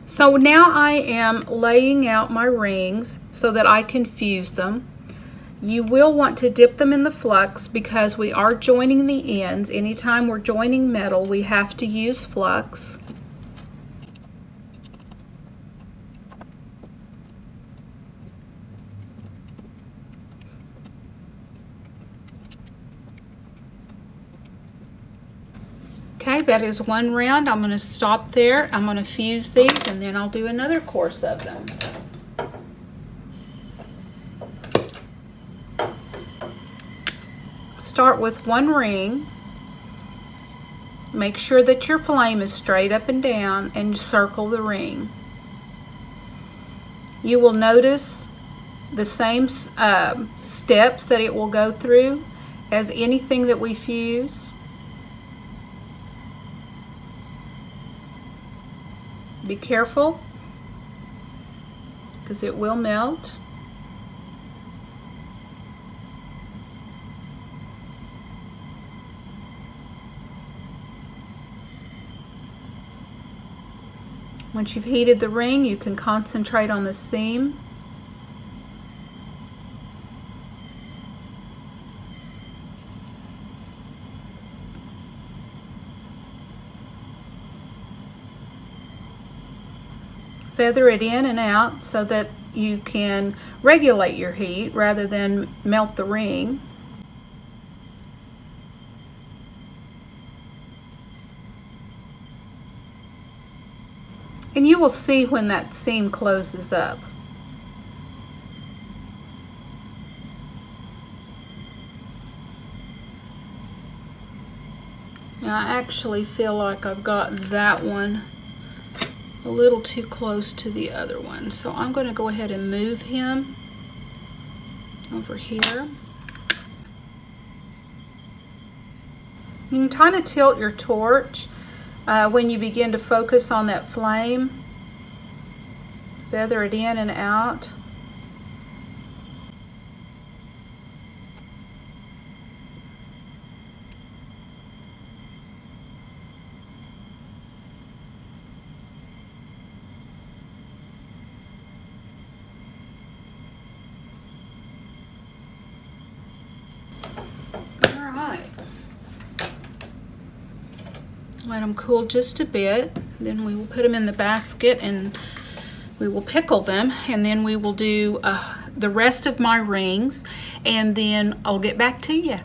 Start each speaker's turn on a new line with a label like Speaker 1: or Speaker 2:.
Speaker 1: So now I am laying out my rings so that I can fuse them. You will want to dip them in the flux because we are joining the ends. Anytime we're joining metal, we have to use flux. Okay, that is one round. I'm going to stop there. I'm going to fuse these and then I'll do another course of them. Start with one ring. Make sure that your flame is straight up and down and circle the ring. You will notice the same steps that it will go through as anything that we fuse. Be careful because it will melt. Once you've heated the ring, you can concentrate on the seam. Feather it in and out so that you can regulate your heat rather than melt the ring. And you will see when that seam closes up. Now I actually feel like I've got that one a little too close to the other one. So I'm going to go ahead and move him over here. You can kind of tilt your torch when you begin to focus on that flame. Feather it in and out. Let them cool just a bit, then we will put them in the basket and we will pickle them, and then we will do the rest of my rings, and then I'll get back to you.